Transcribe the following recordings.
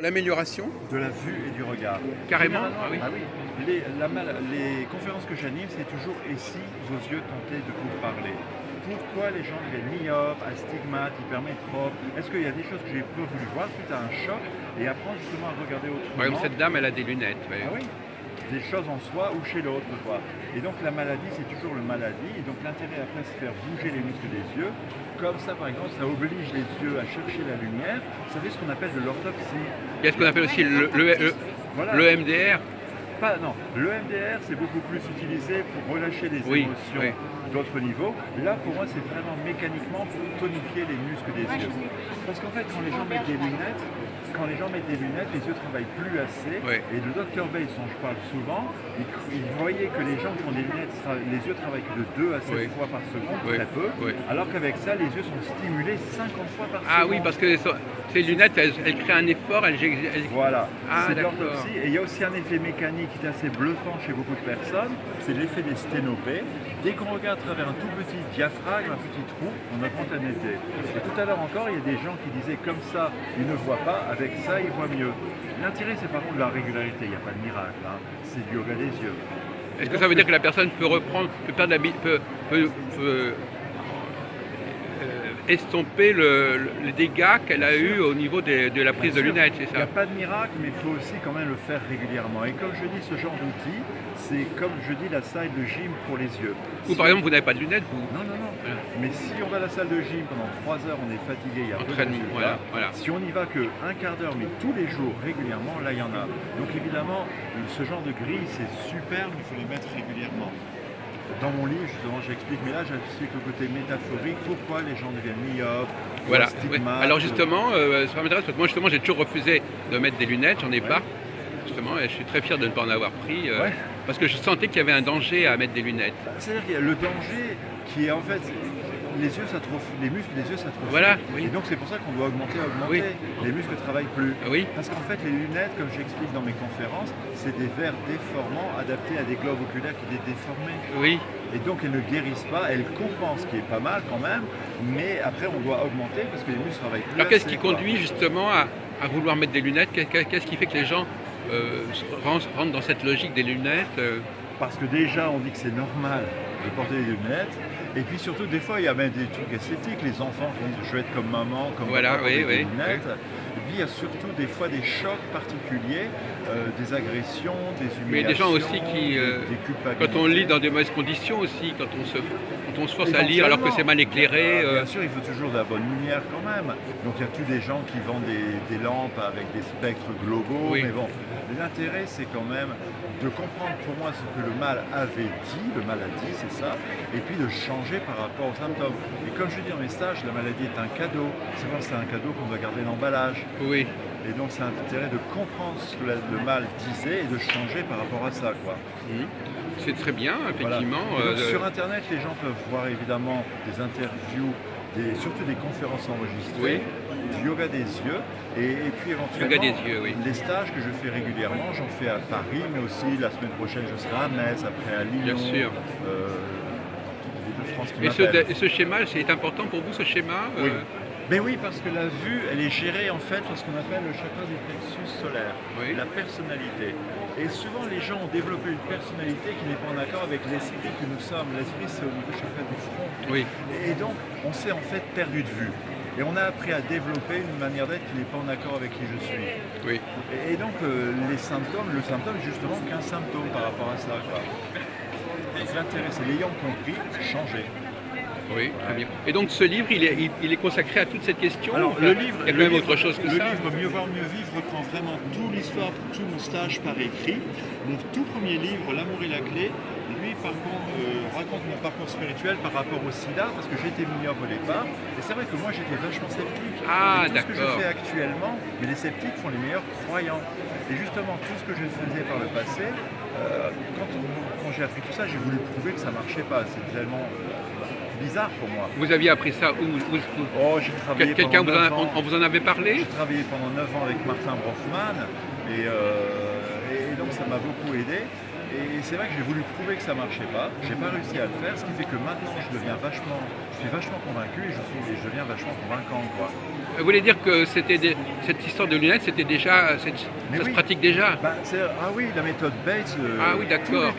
L'amélioration? De la vue et du regard. Carrément? Généralement, Ah oui. ah oui. Les conférences que j'anime, c'est toujours « Et si vos yeux tentaient de vous parler ?» Pourquoi les gens deviennent myopes, astigmates, hypermétropes? Est-ce qu'il y a des choses que j'ai pas voulu voir suite à un choc et apprendre justement à regarder autrement? Par exemple, cette dame, elle a des lunettes. Ouais. Ah oui, des choses en soi ou chez l'autre, quoi. Et donc la maladie, c'est toujours le maladie. Et donc l'intérêt après, c'est de faire bouger les muscles des yeux. Comme ça, par exemple, ça oblige les yeux à chercher la lumière. Ça fait ce qu'on appelle de l'orthopsie. Il y a ce qu'on appelle aussi Voilà. le MDR. Non, le MDR, c'est beaucoup plus utilisé pour relâcher les émotions d'autres niveaux. Là, pour moi, c'est vraiment mécaniquement pour tonifier les muscles des yeux. Parce qu'en fait, quand les gens mettent des lunettes, les yeux travaillent plus assez. Et le docteur Bates, dont je parle souvent, il voyait que les gens qui ont des lunettes, les yeux travaillent que de 2 à 7 fois par seconde, très peu. Alors qu'avec ça, les yeux sont stimulés 50 fois par seconde. Ah oui, parce que ces lunettes, elles créent un effort. Voilà, ah, c'est de l'orthopsie. Et il y a aussi un effet mécanique qui est assez bluffant chez beaucoup de personnes, c'est l'effet des sténopées. Dès qu'on regarde à travers un tout petit diaphragme, un petit trou, on augmente la netteté. Et tout à l'heure encore, il y a des gens qui disaient comme ça, ils ne voient pas, avec ça, ils voient mieux. L'intérêt, c'est par contre de la régularité, il n'y a pas de miracle, hein. C'est du yoga des yeux. Est-ce que ça veut dire que la personne peut reprendre, peut perdre estomper les dégâts qu'elle a eu au niveau de la prise de lunettes, c'est ça? Il n'y a pas de miracle, mais il faut aussi quand même le faire régulièrement. Et comme je dis, ce genre d'outil, c'est comme je dis la salle de gym pour les yeux. Ou par exemple, vous n'avez pas de lunettes, vous? Non. Voilà. Mais si on va à la salle de gym pendant 3 heures, on est fatigué, il y a peu de résultats. Voilà. Si on n'y va que un quart d'heure, mais tous les jours, régulièrement, là, il y en a. Donc évidemment, ce genre de grille, c'est super, mais il faut les mettre régulièrement. Dans mon livre, justement, j'explique, mais là, j'explique le côté métaphorique, pourquoi les gens deviennent myopes, voilà. astigmates. Alors justement, ça m'intéresse, parce que moi, justement, j'ai toujours refusé de mettre des lunettes, j'en ai pas. Justement, et je suis très fier de ne pas en avoir pris, parce que je sentais qu'il y avait un danger à mettre des lunettes. C'est-à-dire qu'il y a le danger qui est en fait, les yeux s'atrophient, les muscles des yeux s'atrophient. Voilà, Et donc c'est pour ça qu'on doit augmenter. Les muscles ne travaillent plus. Parce qu'en fait, les lunettes, comme j'explique dans mes conférences, c'est des verres déformants adaptés à des globes oculaires qui sont déformés. Et donc elles ne guérissent pas, elles compensent, ce qui est pas mal quand même, mais après on doit augmenter parce que les muscles ne travaillent plus. Alors qu'est-ce qui conduit justement à vouloir mettre des lunettes? Qu'est-ce qui fait que les gens rentrent dans cette logique des lunettes? Parce que déjà on dit que c'est normal de porter des lunettes, et puis surtout des fois il y a même des trucs esthétiques, les enfants qui disent je vais être comme maman, comme papa, porter des lunettes. Et puis il y a surtout des fois des chocs particuliers, des agressions, des humiliations. Mais des gens aussi qui, quand on lit dans des mauvaises conditions aussi, quand on se force à lire alors que c'est mal éclairé. Bien sûr, il faut toujours de la bonne lumière quand même. Donc il y a tous des gens qui vendent des lampes avec des spectres globaux. Mais bon, l'intérêt c'est quand même de comprendre pour moi ce que le mal avait dit, le mal a dit, c'est ça, et puis de changer par rapport aux symptômes. Et comme je dis dans mes stages, la maladie est un cadeau. C'est pas c'est un cadeau qu'on doit garder l'emballage. Et donc c'est intérêt de comprendre ce que le mal disait et de changer par rapport à ça, quoi. C'est très bien, effectivement. Donc, sur Internet, les gens peuvent voir évidemment des interviews, surtout des conférences enregistrées, du yoga des yeux, et puis éventuellement les stages que je fais régulièrement. J'en fais à Paris, mais aussi la semaine prochaine je serai à Metz, après à Lyon. Bien sûr. De France qui et ce schéma, c'est important pour vous, ce schéma? Mais oui, parce que la vue, elle est gérée en fait par ce qu'on appelle le chakra du plexus solaire, la personnalité. Et souvent, les gens ont développé une personnalité qui n'est pas en accord avec l'esprit que nous sommes. L'esprit, c'est au niveau du chakra du front. Et donc, on s'est en fait perdu de vue. Et on a appris à développer une manière d'être qui n'est pas en accord avec qui je suis. Et donc, le symptôme est justement qu'un symptôme par rapport à ça, quoi. Donc l'intérêt, c'est l'ayant compris, changer. Très bien. Et donc ce livre, il est consacré à toute cette question? Alors, il y a quand même autre chose que ça. Le livre Mieux voir, mieux vivre reprend vraiment toute l'histoire, tout mon stage par écrit. Mon tout premier livre, L'amour est la clé, lui par contre raconte mon parcours spirituel par rapport au sida, parce que j'étais myope au départ. Et c'est vrai que moi j'étais vachement sceptique. Tout ce que je fais actuellement, mais les sceptiques font les meilleurs croyants. Et justement, tout ce que je faisais par le passé, quand j'ai appris tout ça, j'ai voulu prouver que ça marchait pas. C'est tellement bizarre pour moi. Vous aviez appris ça où? J'ai travaillé Quelqu'un pendant 9 ans. on vous en avait parlé? J'ai travaillé pendant 9 ans avec Martin Brofman et donc ça m'a beaucoup aidé. Et c'est vrai que j'ai voulu prouver que ça marchait pas, j'ai pas réussi à le faire, ce qui fait que maintenant je suis vachement convaincu et je deviens vachement convaincant, quoi. Vous voulez dire que cette histoire de lunettes, c'était déjà, ça se pratique déjà? Ah oui, la méthode Bates, ah oui, d'accord.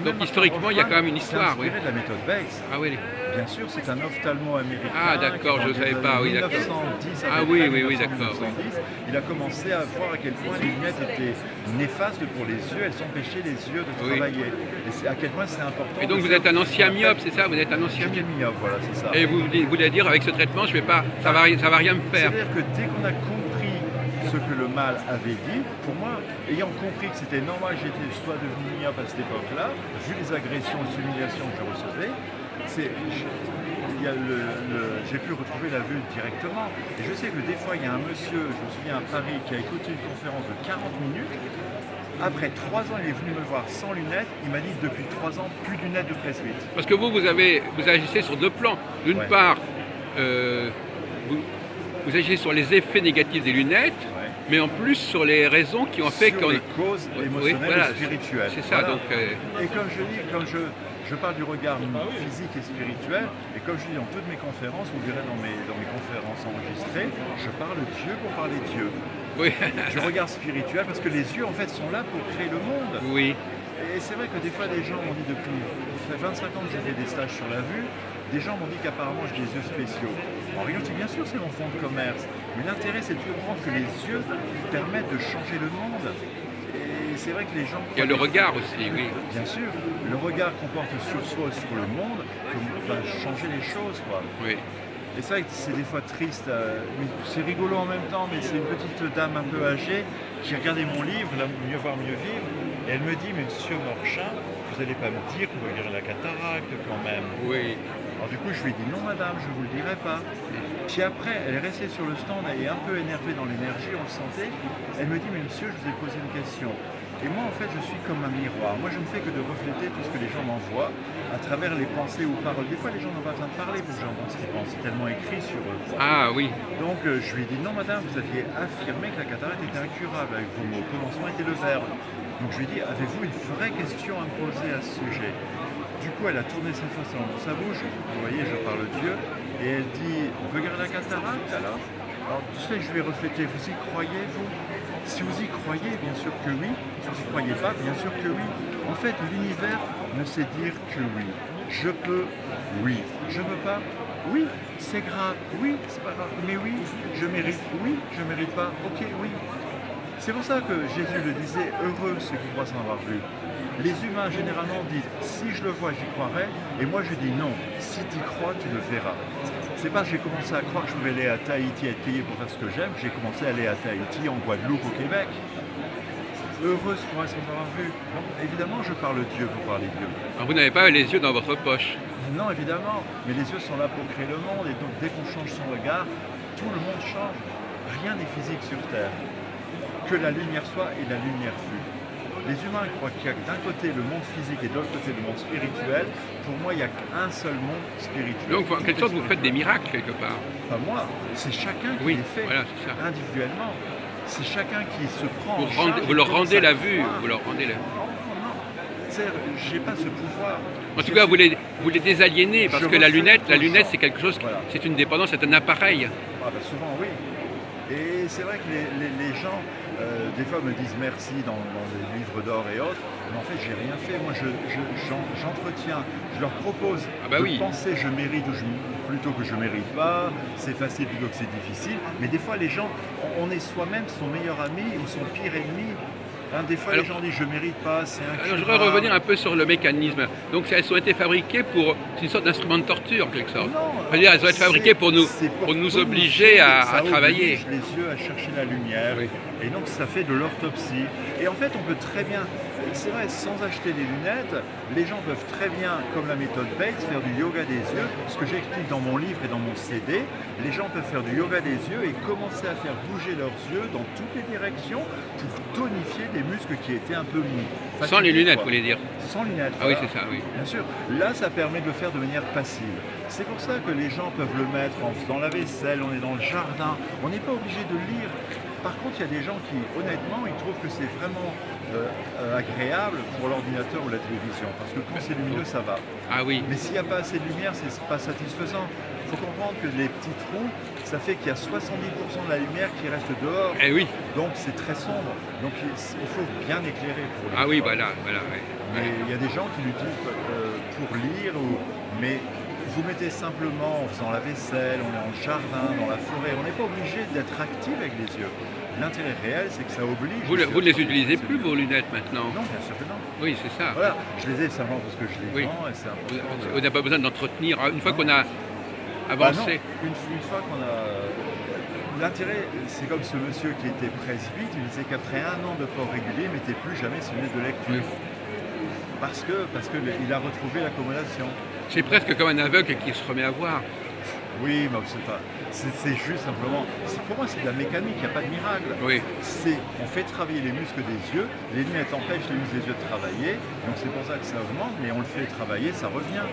Donc historiquement, il y a quand même une histoire. C'est inspiré de la méthode Bates. Ah oui. Bien sûr, c'est un ophtalmo-américain. Ah d'accord, je ne savais pas, oui, d'accord. 1910 ah oui, d'accord. Il a commencé à voir à quel point les lunettes étaient néfastes pour les yeux, elles empêchaient les yeux de travailler. Et à quel point c'est important. Et donc vous êtes un ancien myope, c'est ça? Vous êtes un ancien myope, voilà, c'est ça. Et vous voulez dire, avec ce traitement, je vais pas, ça va rien me faire. C'est-à-dire que dès qu'on a compris ce que le mal avait dit, pour moi, ayant compris que c'était normal que j'étais soit devenu myope à cette époque-là, vu les agressions et les humiliations que je recevais, j'ai pu retrouver la vue directement. Et je sais que des fois, il y a un monsieur, je me souviens à Paris, qui a écouté une conférence de 40 minutes. Après 3 ans, il est venu me voir sans lunettes. Il m'a dit depuis 3 ans, plus de lunettes de presbyte. Parce que vous agissez sur deux plans. D'une part, vous agissez sur les effets négatifs des lunettes, mais en plus sur les raisons qui ont fait qu'on... les causes émotionnelles et spirituelles. C'est ça, donc... Et comme je dis, je parle du regard physique et spirituel, et comme je dis dans toutes mes conférences, vous verrez dans mes conférences enregistrées, je parle Dieu pour parler Dieu. Oui. Du regard spirituel, parce que les yeux en fait sont là pour créer le monde. Oui. Et c'est vrai que des fois des gens m'ont dit depuis 25 ans que j'ai fait des stages sur la vue, des gens m'ont dit qu'apparemment j'ai des yeux spéciaux. En réalité, bien sûr, c'est mon fonds de commerce, mais l'intérêt c'est de comprendre que les yeux permettent de changer le monde. Et c'est vrai que les gens... Il y a le regard aussi, oui. Bien sûr, le regard qu'on porte sur soi et sur le monde va changer les choses, quoi. Oui. Et c'est vrai que c'est des fois triste, mais c'est rigolo en même temps, mais c'est une petite dame un peu âgée qui regardait mon livre, Mieux voir, mieux vivre, et elle me dit, mais monsieur Morchin, vous n'allez pas me dire que vous avez la cataracte quand même. Oui. Alors du coup, je lui ai dit, non madame, je ne vous le dirai pas. Puis après, elle est restée sur le stand, elle est un peu énervée dans l'énergie, on le sentait. Elle me dit, mais monsieur, je vous ai posé une question. Et moi, en fait, je suis comme un miroir. Moi, je ne fais que de refléter tout ce que les gens m'envoient à travers les pensées ou paroles. Des fois, les gens n'ont pas besoin de parler pour que j'entende ce qu'ils pensent. C'est tellement écrit sur eux. Ah oui. Donc, je lui ai dit, non, madame, vous aviez affirmé que la cataracte était incurable avec vos mots. Commencement était le verbe. Donc, je lui ai dit, avez-vous une vraie question à me poser à ce sujet? Du coup, elle a tourné cette fois dans sa bouche. Vous voyez, je parle Dieu. Et elle dit, on peut garder la cataracte alors? Alors, tout ce fait, je lui ai reflété, vous y croyez, vous? Si vous y croyez, bien sûr que oui. Si vous n'y croyez pas, bien sûr que oui. En fait, l'univers ne sait dire que oui. Je peux, oui. Je ne peux pas, oui. C'est grave, oui. C'est pas grave, mais oui. Je mérite, oui. Je ne mérite pas, ok, oui. C'est pour ça que Jésus le disait, heureux ceux qui croient sans avoir vu. Les humains généralement disent, si je le vois, j'y croirai. Et moi je dis non, si tu y crois, tu le verras. C'est pas que j'ai commencé à croire que je pouvais aller à Tahiti et être payé pour faire ce que j'aime, j'ai commencé à aller à Tahiti, en Guadeloupe, au Québec. Heureuse pour sans avoir vu. Donc, évidemment, je parle Dieu pour parler Dieu. Alors, vous n'avez pas les yeux dans votre poche? Non, évidemment, mais les yeux sont là pour créer le monde, et donc dès qu'on change son regard, tout le monde change. Rien n'est physique sur Terre. Que la lumière soit et la lumière fut. Les humains croient qu'il y a d'un côté le monde physique et de l'autre côté le monde spirituel. Pour moi, il n'y a qu'un seul monde spirituel. Donc, en quelque sorte, vous faites des miracles quelque part. Pas moi, c'est chacun qui les fait individuellement. C'est chacun qui se prend en charge. Vous leur rendez la vue. Vous leur rendez la vue. Non. J'ai pas ce pouvoir. En tout cas, vous les désaliénez parce que la lunette, c'est quelque chose, c'est une dépendance, c'est un appareil. Ah ben souvent, oui. Et c'est vrai que les gens, des fois, me disent merci dans des livres d'or et autres, mais en fait, j'ai rien fait. Moi, j'entretiens, je leur propose de penser je mérite plutôt que je mérite pas, c'est facile plutôt que c'est difficile. Mais des fois, les gens, on est soi-même son meilleur ami ou son pire ennemi. Des fois, les gens disent je ne mérite pas, c'est incurable. Alors, je voudrais revenir un peu sur le mécanisme. Donc, elles ont été fabriquées pour... C'est une sorte d'instrument de torture, en quelque sorte. Non, elles ont été fabriquées pour nous obliger à travailler. Ça oblige les yeux à chercher la lumière. Oui. Et donc, ça fait de l'orthopsie. Et en fait, on peut très bien... C'est vrai, sans acheter des lunettes, les gens peuvent très bien, comme la méthode Bates, faire du yoga des yeux. Ce que j'explique dans mon livre et dans mon CD, les gens peuvent faire du yoga des yeux et commencer à faire bouger leurs yeux dans toutes les directions pour tonifier des muscles qui étaient un peu mous. Sans les lunettes, vous voulez dire? Sans lunettes. Ah oui, c'est ça, oui. Bien sûr. Là, ça permet de le faire de manière passive. C'est pour ça que les gens peuvent le mettre en faisant la vaisselle, on est dans le jardin. On n'est pas obligé de lire. Par contre, il y a des gens qui, honnêtement, ils trouvent que c'est vraiment agréable pour l'ordinateur ou la télévision, parce que quand c'est lumineux, ça va. Ah oui. Mais s'il n'y a pas assez de lumière, c'est pas satisfaisant. Il faut comprendre que les petits trous, ça fait qu'il y a 70% de la lumière qui reste dehors. Eh oui. Donc c'est très sombre. Donc il faut bien éclairer pour les Ah oui, fois. voilà, voilà. Ouais. Mais il y a des gens qui l'utilisent pour lire, mais vous mettez simplement en faisant la vaisselle, on est en jardin, dans la forêt, on n'est pas obligé d'être actif avec les yeux. L'intérêt réel, c'est que ça oblige. Vous ne les utilisez plus, vos lunettes, maintenant? Non, bien sûr que non. Oui, c'est ça. Voilà, je les ai simplement parce que je les vends et c'est important. On n'a pas besoin d'entretenir. Une fois qu'on a Bah avancé. non, une fois qu'on a... L'intérêt, c'est comme ce monsieur qui était presbyte, il disait qu'après 1 an de port régulier, il ne mettait plus jamais ses lunettes de lecture. Parce qu'il a retrouvé l'accommodation. C'est presque comme un aveugle qui se remet à voir. Oui, mais c'est pas. C'est juste simplement. Pour moi, c'est de la mécanique, il n'y a pas de miracle. Oui. On fait travailler les muscles des yeux, les lunettes empêchent les muscles des yeux de travailler, donc c'est pour ça que ça augmente, mais on le fait travailler, ça revient.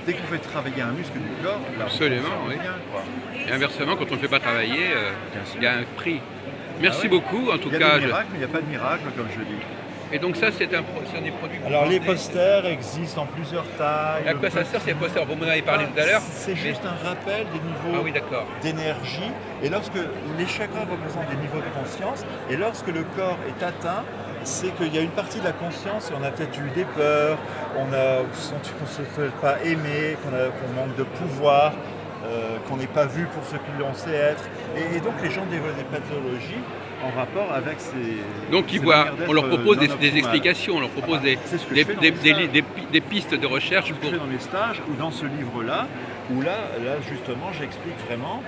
Dès qu'on fait travailler un muscle du corps, là, absolument, ça oui. revient, quoi. Et inversement, quand on ne fait pas travailler, il y a un prix. Merci beaucoup, en tout cas. Il y a des miracles, mais il n'y a pas de miracle, comme je dis. Et donc ça, c'est un des produits que vous Alors les vendez. posters existent en plusieurs tailles. À quoi ça sert ces posters? Vous m'en avez parlé tout à l'heure. C'est juste un rappel des niveaux Ah oui, d'accord. d'énergie. Et lorsque les chakras représentent des niveaux de conscience, et lorsque le corps est atteint, c'est qu'il y a une partie de la conscience, et on a peut-être eu des peurs, on a senti qu'on ne se fait pas aimer, qu'on manque de pouvoir, qu'on n'est pas vu pour ce que l'on sait être. Et donc les gens développent des pathologies en rapport avec ces... Donc on leur propose des explications, on leur propose des pistes de recherche pour... dans mes stages ou dans ce livre-là, où là justement j'explique vraiment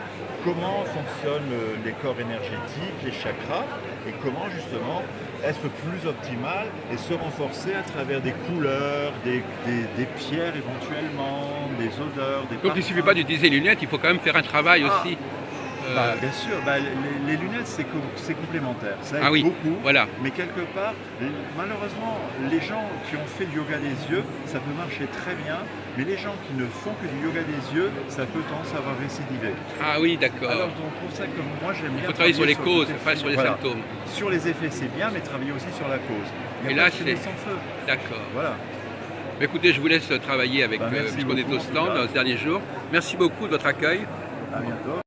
comment fonctionnent les corps énergétiques, les chakras, et comment justement être plus optimal et se renforcer à travers des couleurs, des pierres éventuellement, des odeurs, des parfums. Donc il ne suffit pas d'utiliser les lunettes, il faut quand même faire un travail aussi. Bien sûr, les lunettes c'est complémentaire, ça aide beaucoup, voilà. Mais quelque part, malheureusement, les gens qui ont fait du yoga des yeux, ça peut marcher très bien, mais les gens qui ne font que du yoga des yeux, ça peut tendance à avoir récidivé. Ah oui, d'accord. Alors donc pour ça que moi j'aime bien... Il faut travailler sur les causes, pas sur les symptômes. Sur les effets c'est bien, mais travailler aussi sur la cause. Et là c'est sans feu. D'accord. Voilà. Écoutez, je vous laisse travailler avec puisqu'on est au stand dans ce dernier jour. Merci beaucoup de votre accueil. À bientôt.